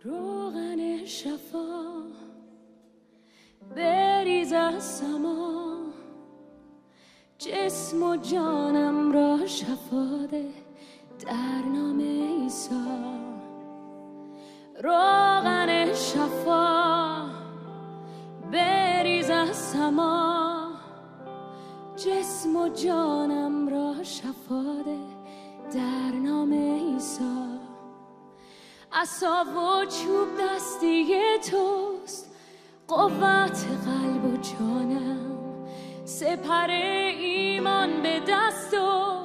روغن شفا بریز از سما، جسم و جانم را شفا ده در نام عیسی. روغن شفا بریز از سما، جسم و جانم را شفا ده در نام عیسی. عصا و چوب دستی توست، قوت قلب و جانم، سپر ایمان به دست و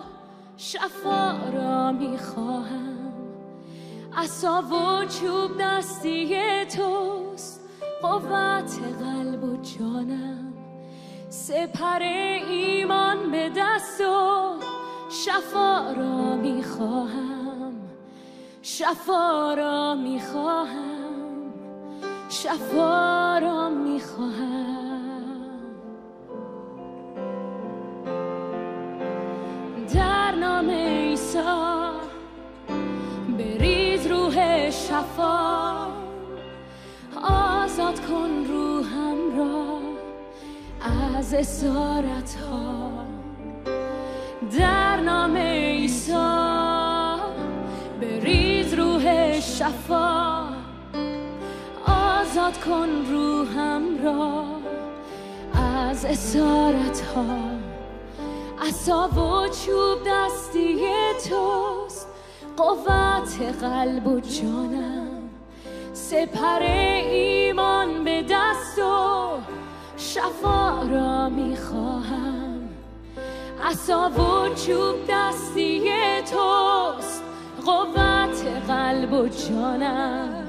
شفا را میخواهم. عصا و چوب دستی توست، قوت قلب و جانم، سپر ایمان به دست و شفا را میخواهم. شفا را میخواهم، شفا را میخواهم. در نام عیسی بریز روح شفا، آزاد کن روحم را از اسارت ها. در نام عیسی بریز روح شفا، آزاد کن روحم را از اسارت ها. عصا و چوب دستی توست، قوت قلب و جانم، سپر ایمان به دست و شفا را میخواهم. عصا و چوب دستی توست، قوت قلب و جانم،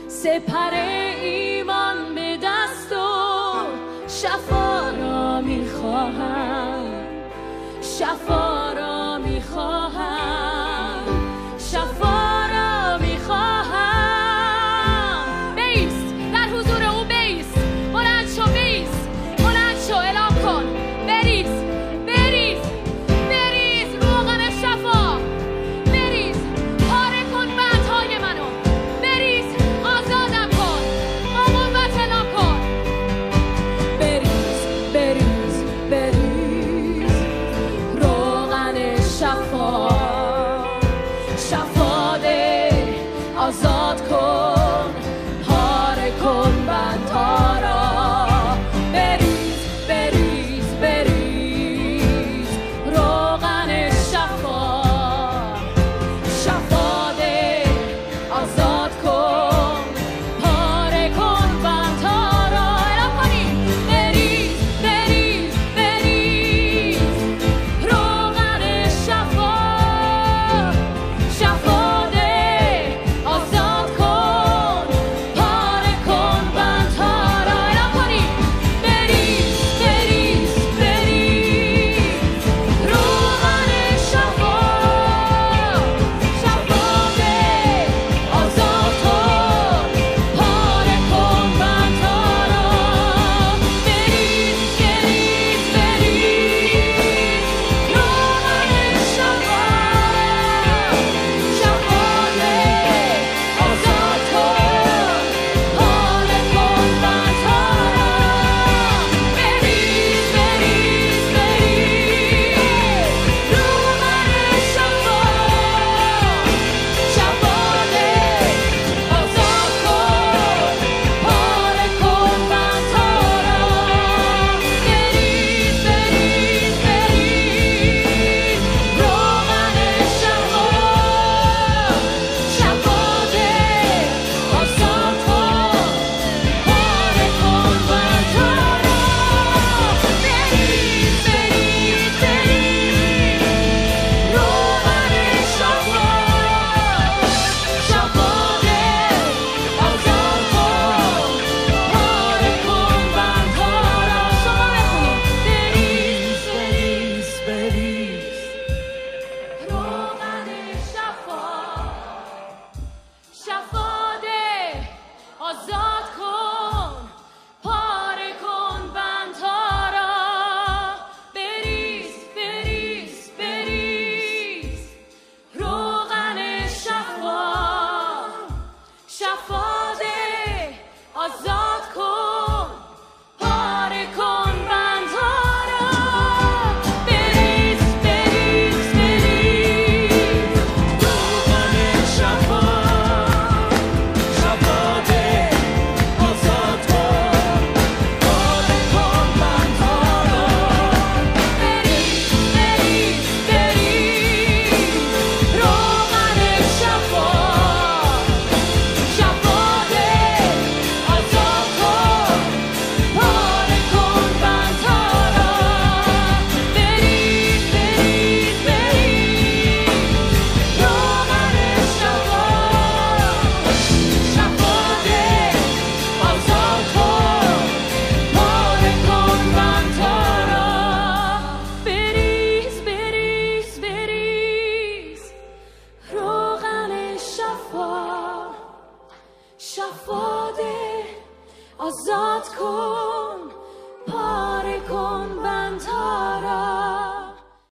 سپر ایمان به دست و شفا را میخواهم. شفا را میخواهم، شفا را میخواهم. بیست در حضور او، بیست، بلند شو، بیست، بلند شو، اعلام کن. بریز بریز بریز روغن شفا، بریز، پاره کن بندهای منو، بریز، آزادم کن، با قوت اعلام کن. بریز بریز بریز روغن شفا، شفا ده، آزاد کن، پاره کن بندها را. بریز بریز بریز روغن شفا، شفا ده، آزاد کن، پاره کن بندها را. اعلام کنید بریز بریز بریز روغن شفا، آزاد کن